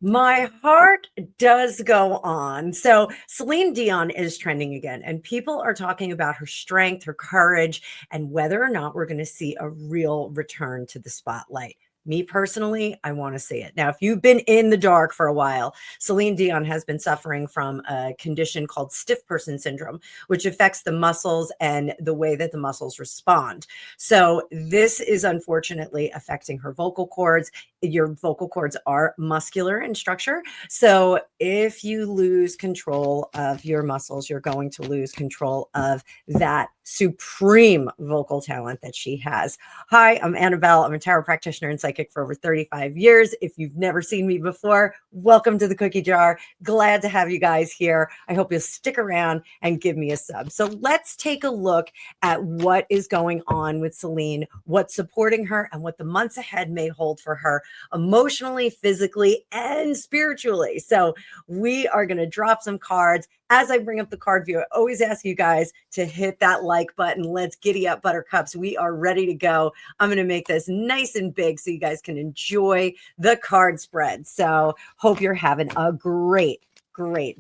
My heart does go on. So, Celine Dion is trending again, and people are talking about her strength, her courage, and whether or not we're going to see a real return to the spotlight. Me personally, I want to see it. Now, if you've been in the dark for a while, Celine Dion has been suffering from a condition called stiff person syndrome, which affects the muscles and the way that the muscles respond. So, this is unfortunately affecting her vocal cords. Your vocal cords are muscular in structure. So if you lose control of your muscles, you're going to lose control of that supreme vocal talent that she has. Hi, I'm Annabelle. I'm a tarot practitioner and psychic for over 35 years. If you've never seen me before, welcome to the cookie jar. Glad to have you guys here. I hope you'll stick around and give me a sub. So let's take a look at what is going on with Celine, what's supporting her, and what the months ahead may hold for her emotionally, physically, and spiritually. So we are going to drop some cards. As I bring up the card view, I always ask you guys to hit that like button. Let's giddy up, buttercups. We are ready to go. I'm going to make this nice and big so you guys can enjoy the card spread. So hope you're having a great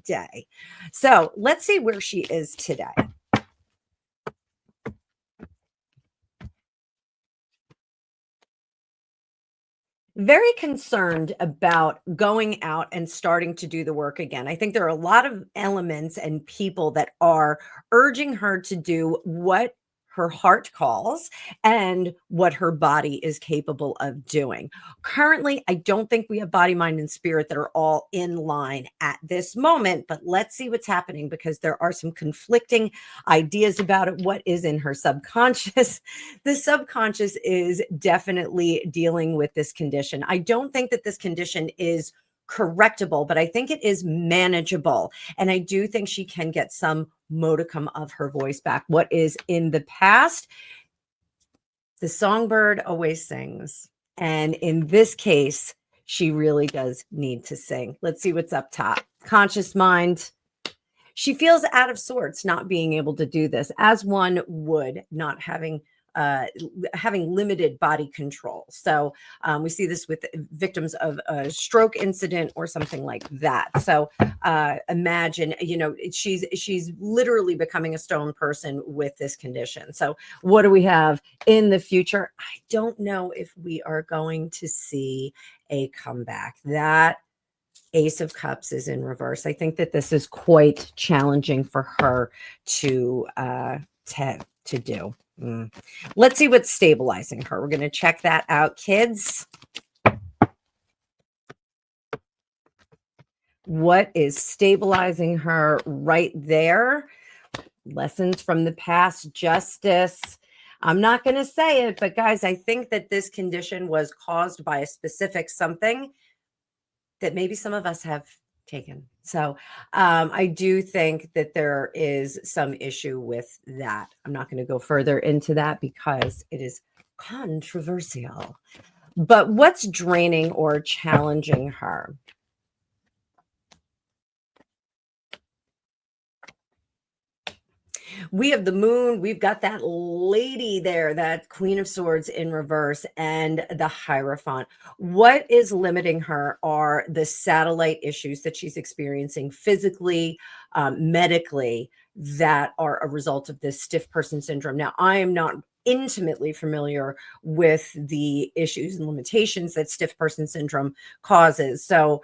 day. So let's see where she is today. Very concerned about going out and starting to do the work again. I think there are a lot of elements and people that are urging her to do what her heart calls and what her body is capable of doing. Currently, I don't think we have body, mind, and spirit that are all in line at this moment, but let's see what's happening because there are some conflicting ideas about it. What is in her subconscious? The subconscious is definitely dealing with this condition. I don't think that this condition is correctable, but I think it is manageable. And I do think she can get some modicum of her voice back. What is in the past? The songbird always sings. And in this case, she really does need to sing. Let's see what's up top. Conscious mind. She feels out of sorts not being able to do this, as one would, not having limited body control. So we see this with victims of a stroke incident or something like that. So imagine, she's literally becoming a stone person with this condition. So what do we have in the future? I don't know if we are going to see a comeback. That Ace of Cups is in reverse. I think that this is quite challenging for her to do. Let's see what's stabilizing her. We're going to check that out, kids. What is stabilizing her right there? Lessons from the past, justice. I'm not going to say it, but guys, I think that this condition was caused by a specific something that maybe some of us have taken. So I do think that there is some issue with that. I'm not going to go further into that because it is controversial. But what's draining or challenging her? We have the moon. We've got that lady there, that Queen of Swords in reverse, and the Hierophant. What is limiting her are the satellite issues that she's experiencing physically, medically, that are a result of this stiff person syndrome. Now, I am not intimately familiar with the issues and limitations that stiff person syndrome causes. So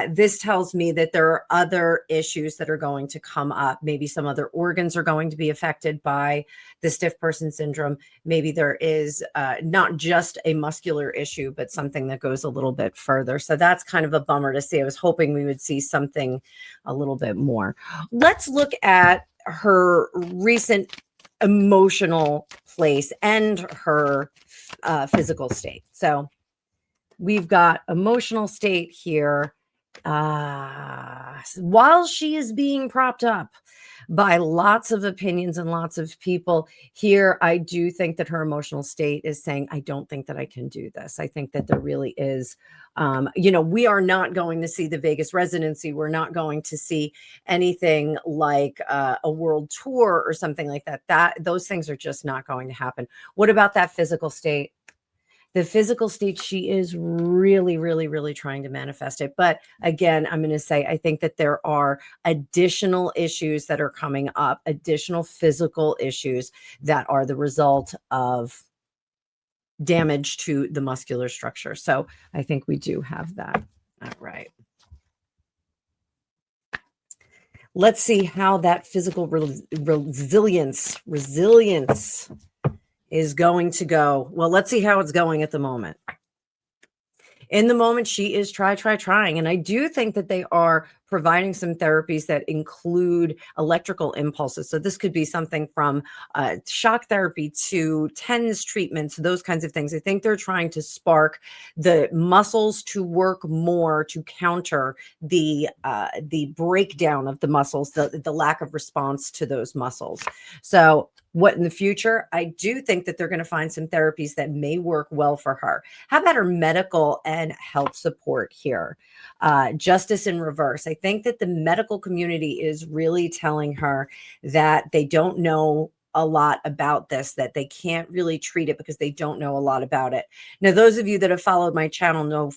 this tells me that there are other issues that are going to come up. Maybe some other organs are going to be affected by the stiff person syndrome. Maybe there is not just a muscular issue, but something that goes a little bit further. So that's kind of a bummer to see. I was hoping we would see something a little bit more. Let's look at her recent emotional place and her physical state. So we've got emotional state here While she is being propped up by lots of opinions and lots of people here, I do think that her emotional state is saying, I don't think that I can do this. I think that there really is, we are not going to see the Vegas residency. We're not going to see anything like a world tour or something like that. Those things are just not going to happen. What about that physical state? The physical state, she is really, really, really trying to manifest it. But again, I'm going to say, I think that there are additional issues that are coming up, additional physical issues that are the result of damage to the muscular structure. So I think we do have that. All right. Let's see how that physical resilience is going to go. Well, let's see how it's going at the moment. In the moment, she is trying. And I do think that they are providing some therapies that include electrical impulses. So this could be something from shock therapy to TENS treatments, those kinds of things. I think they're trying to spark the muscles to work more to counter the breakdown of the muscles, the lack of response to those muscles. So what in the future? I do think that they're going to find some therapies that may work well for her. How about her medical and health support here? Justice in reverse. I think that the medical community is really telling her that they don't know a lot about this, that they can't really treat it because they don't know a lot about it. Now, those of you that have followed my channel know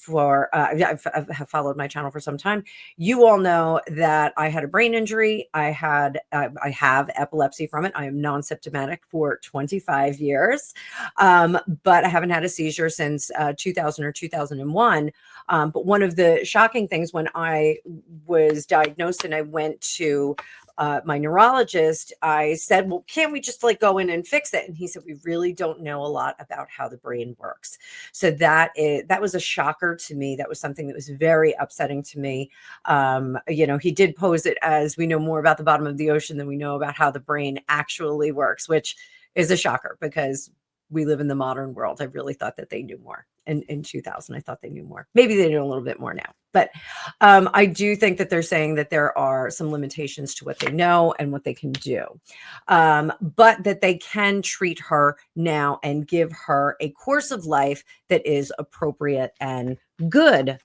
have followed my channel for some time, you all know that I had a brain injury. I have epilepsy from it. I am non-symptomatic for 25 years, but I haven't had a seizure since 2000 or 2001. But one of the shocking things when I was diagnosed and I went to my neurologist, I said, well, can't we just like go in and fix it? And he said, we really don't know a lot about how the brain works. So that was a shocker to me. That was something that was very upsetting to me. He did pose it as we know more about the bottom of the ocean than we know about how the brain actually works, which is a shocker because we live in the modern world. I really thought that they knew more. In 2000, I thought they knew more. Maybe they know a little bit more now. But I do think that they're saying that there are some limitations to what they know and what they can do. But that they can treat her now and give her a course of life that is appropriate and good.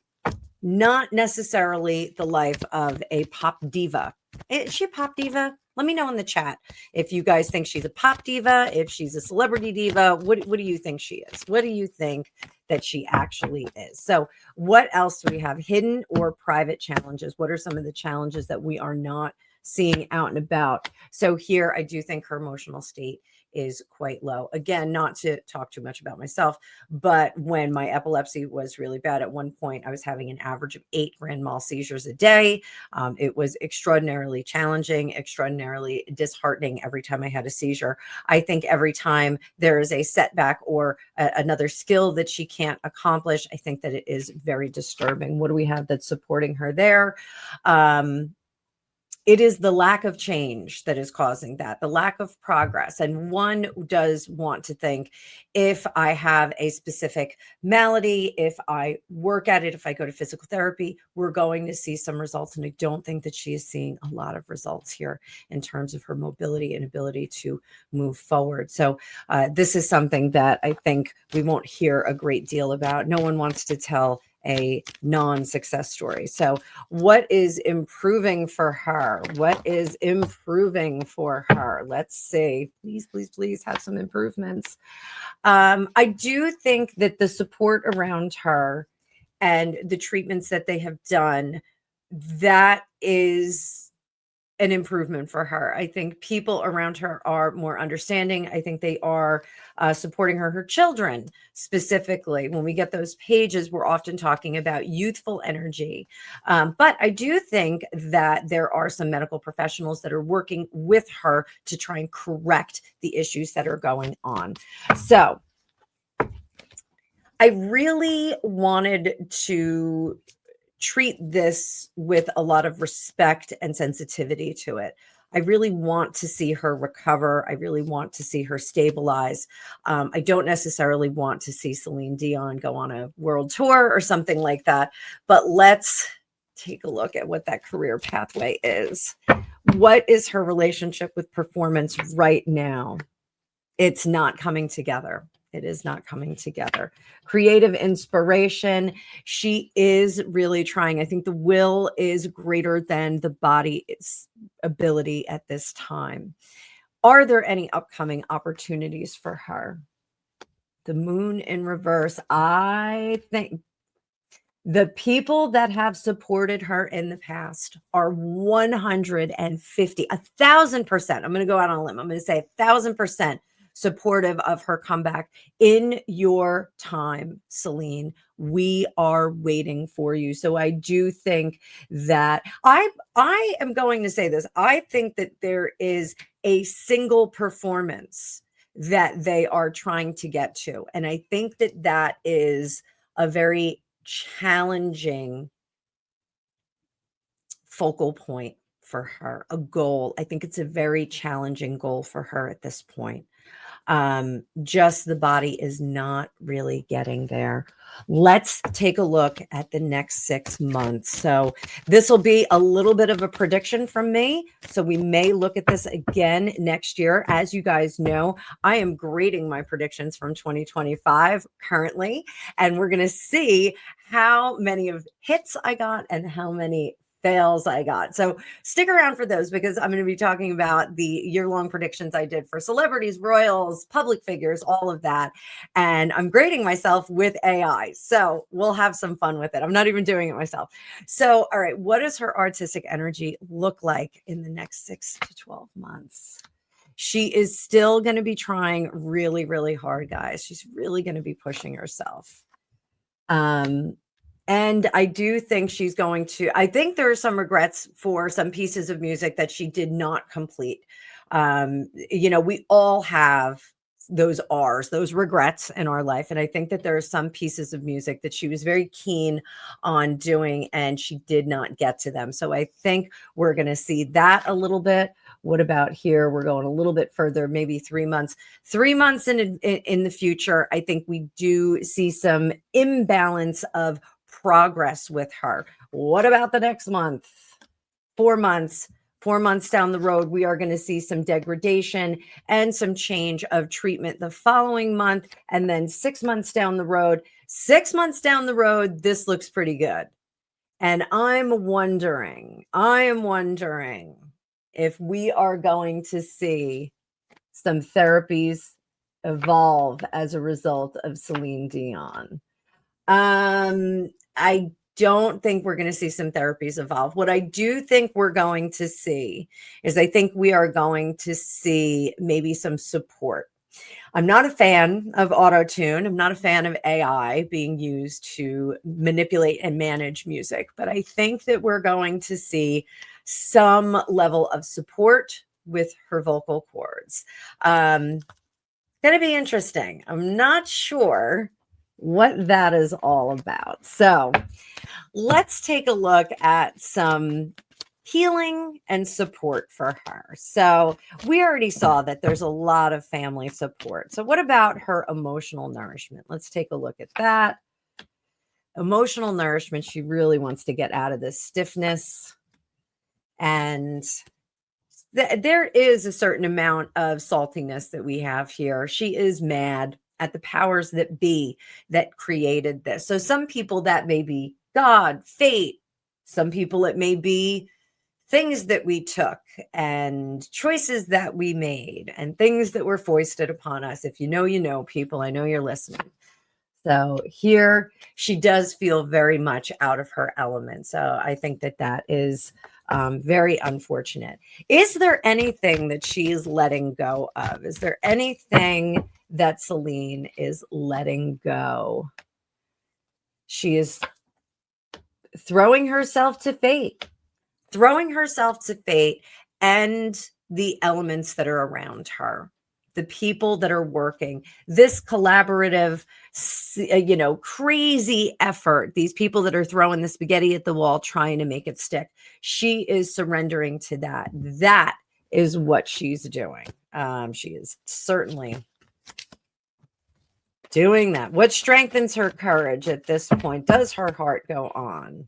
Not necessarily the life of a pop diva. Is she a pop diva? Let me know in the chat if you guys think she's a pop diva, if she's a celebrity diva. What do you think she is? What do you think that she actually is? So what else do we have? Hidden or private challenges? What are some of the challenges that we are not seeing out and about? So here, I do think her emotional state is quite low. Again, not to talk too much about myself, but when my epilepsy was really bad, at one point I was having an average of 8 grand mal seizures a day. It was extraordinarily challenging, extraordinarily disheartening every time I had a seizure. I think every time there is a setback or another skill that she can't accomplish, I think that it is very disturbing. What do we have that's supporting her there? It is the lack of change that is causing that, the lack of progress. And one does want to think, if I have a specific malady, if I work at it, if I go to physical therapy, we're going to see some results. And I don't think that she is seeing a lot of results here in terms of her mobility and ability to move forward. So this is something that I think we won't hear a great deal about. No one wants to tell a non-success story. So what is improving for her? What is improving for her? Let's see. Please, please, please have some improvements. I do think that the support around her and the treatments that they have done, that is an improvement for her. I think people around her are more understanding. I think they are supporting her children specifically. When we get those pages, we're often talking about youthful energy. But I do think that there are some medical professionals that are working with her to try and correct the issues that are going on. So I really wanted to treat this with a lot of respect and sensitivity to it. I really want to see her recover. I really want to see her stabilize. I don't necessarily want to see Céline Dion go on a world tour or something like that, but let's take a look at what that career pathway is. What is her relationship with performance right now? It's not coming together. It is not coming together. Creative inspiration. She is really trying. I think the will is greater than the body's ability at this time. Are there any upcoming opportunities for her? The moon in reverse. I think the people that have supported her in the past are 150, 1,000%. I'm going to go out on a limb. I'm going to say 1,000% supportive of her comeback. In your time, Céline, we are waiting for you. So I do think that I am going to say this. I think that there is a single performance that they are trying to get to. And I think that that is a very challenging focal point for her, a goal. I think it's a very challenging goal for her at this point. Just the body is not really getting there. Let's take a look at the next 6 months. So this will be a little bit of a prediction from me. So we may look at this again next year. As you guys know, I am grading my predictions from 2025 currently, and we're going to see how many of hits I got and how many fails I got. So stick around for those, because I'm going to be talking about the year-long predictions I did for celebrities, royals, public figures, all of that. And I'm grading myself with AI. So we'll have some fun with it. I'm not even doing it myself. So, all right, what does her artistic energy look like in the next 6 to 12 months? She is still going to be trying really, really hard, guys. She's really going to be pushing herself. And I do think she's going to, I think there are some regrets for some pieces of music that she did not complete. We all have those R's, those regrets in our life. And I think that there are some pieces of music that she was very keen on doing and she did not get to them. So I think we're going to see that a little bit. What about here? We're going a little bit further, maybe 3 months. 3 months in the future, I think we do see some imbalance of progress with her. What about the next month? 4 months. 4 months down the road, we are going to see some degradation and some change of treatment the following month. And then 6 months down the road, 6 months down the road, this looks pretty good. And I'm wondering if we are going to see some therapies evolve as a result of Céline Dion. I don't think we're going to see some therapies evolve. What I do think we're going to see is I think we are going to see maybe some support. I'm not a fan of auto-tune. I'm not a fan of AI being used to manipulate and manage music, but I think that we're going to see some level of support with her vocal cords. Going to be interesting. I'm not sure what that is all about. So let's take a look at some healing and support for her. So we already saw that there's a lot of family support. So what about her emotional nourishment? Let's take a look at that. Emotional nourishment. She really wants to get out of this stiffness. And there is a certain amount of saltiness that we have here. She is mad at the powers that be that created this. So some people that may be God, fate. Some people it may be things that we took and choices that we made and things that were foisted upon us. If you know, you know, people, I know you're listening. So here she does feel very much out of her element. So I think that that is very unfortunate. Is there anything that she is letting go of? Is there anything that Céline is letting go? She is throwing herself to fate, and the elements that are around her, the people that are working, this collaborative, crazy effort, these people that are throwing the spaghetti at the wall, trying to make it stick. She is surrendering to that. That is what she's doing. She is certainly doing that. What strengthens her courage at this point? Does her heart go on?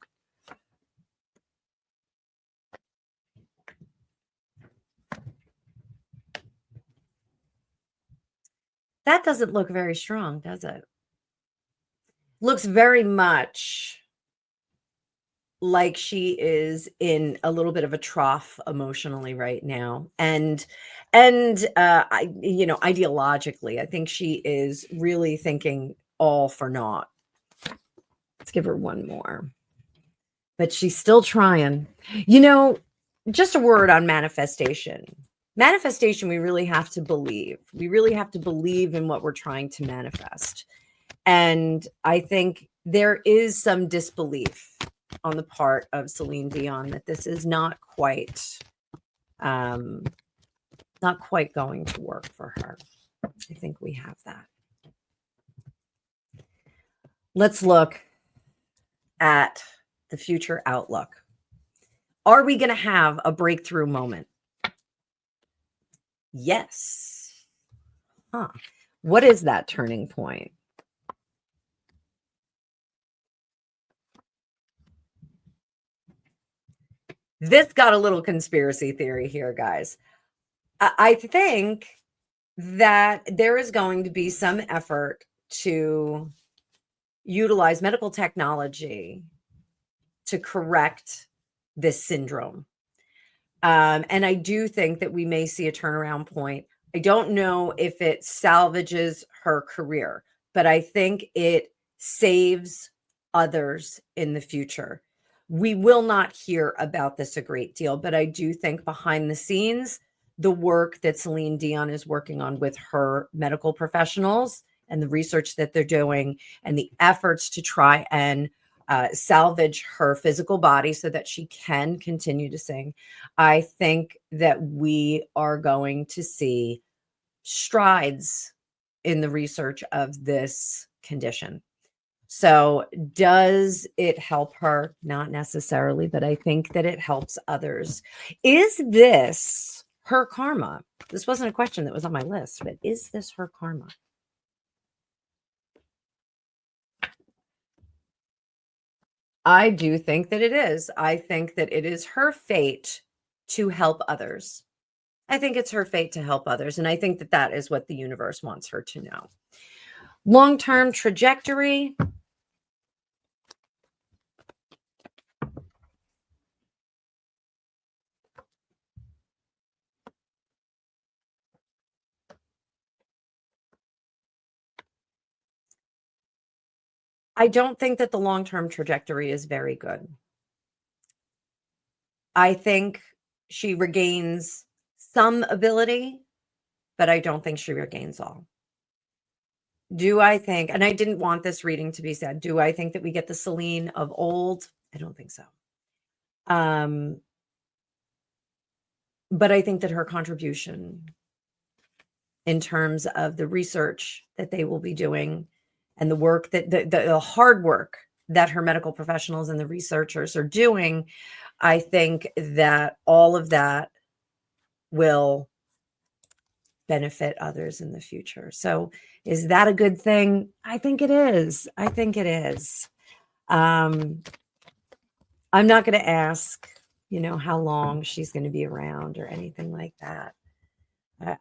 That doesn't look very strong, does it? Looks very much like she is in a little bit of a trough emotionally right now. I, ideologically, I think she is really thinking all for naught. Let's give her one more. But she's still trying. You know, just a word on manifestation. Manifestation, we really have to believe. We really have to believe in what we're trying to manifest. And I think there is some disbelief on the part of Céline Dion that this is um, not quite going to work for her. I think we have that. Let's look at the future outlook. Are we going to have a breakthrough moment? Yes. Huh. What is that turning point? This got a little conspiracy theory here, guys. I think that there is going to be some effort to utilize medical technology to correct this syndrome. And I do think that we may see a turnaround point. I don't know if it salvages her career, but I think it saves others in the future. We will not hear about this a great deal, but I do think behind the scenes, the work that Céline Dion is working on with her medical professionals and the research that they're doing and the efforts to try and salvage her physical body so that she can continue to sing. I think that we are going to see strides in the research of this condition. So, does it help her? Not necessarily, but I think that it helps others. Is this her karma? This wasn't a question that was on my list, but is this her karma? I do think that it is. I think that it is her fate to help others. I think it's her fate to help others. And I think that that is what the universe wants her to know. Long term trajectory. I don't think that the long term trajectory is very good. I think she regains some ability, but I don't think she regains all. Do I think, and I didn't want this reading to be said, do I think that we get the Celine of old? I don't think so. Um, but I think that her contribution in terms of the research that they will be doing and the work that the hard work that her medical professionals and the researchers are doing, I think that all of that will benefit others in the future. So is that a good thing? I think it is. I think it is. I'm not going to ask, how long she's going to be around or anything like that.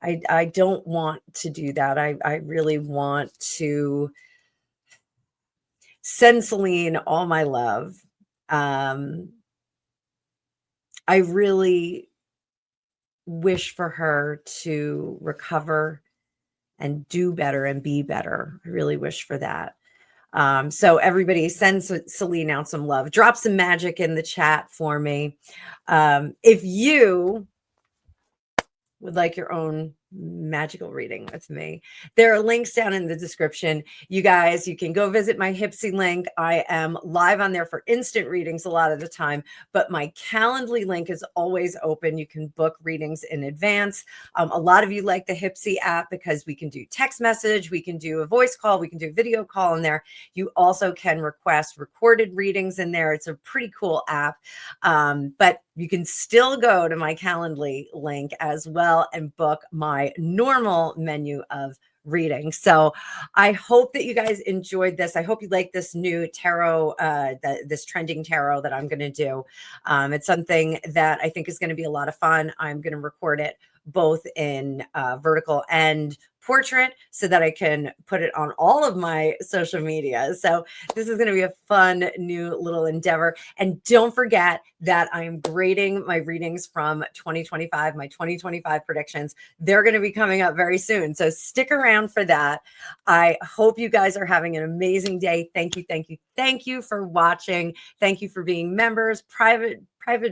I don't want to do that. I really want to send Celine all my love. I really wish for her to recover and do better and be better. I really wish for that. So everybody send Celine out some love. Drop some magic in the chat for me. If you would like your own magical reading with me, there are links down in the description. You guys, you can go visit my Hypsee link. I am live on there for instant readings a lot of the time, but my Calendly link is always open. You can book readings in advance. A lot of you like the Hypsee app because we can do text message, we can do a voice call, we can do a video call in there. You also can request recorded readings in there. It's a pretty cool app. But you can still go to my Calendly link as well and book my normal menu of reading. So I hope that you guys enjoyed this. I hope you like this new tarot, this trending tarot that I'm going to do. It's something that I think is going to be a lot of fun. I'm going to record it both in vertical and portrait so that I can put it on all of my social media. So this is going to be a fun new little endeavor. And don't forget that I am grading my readings from 2025, my 2025 predictions. They're going to be coming up very soon. So stick around for that. I hope you guys are having an amazing day. Thank you, thank you, thank you for watching. Thank you for being members, private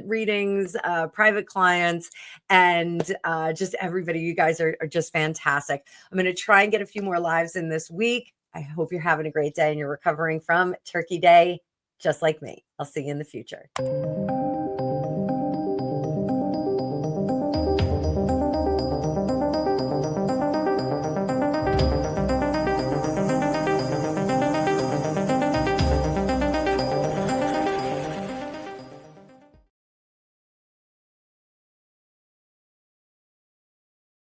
readings, private clients, and just everybody. You guys are just fantastic. I'm going to try and get a few more lives in this week. I hope you're having a great day and you're recovering from Turkey Day just like me. I'll see you in the future.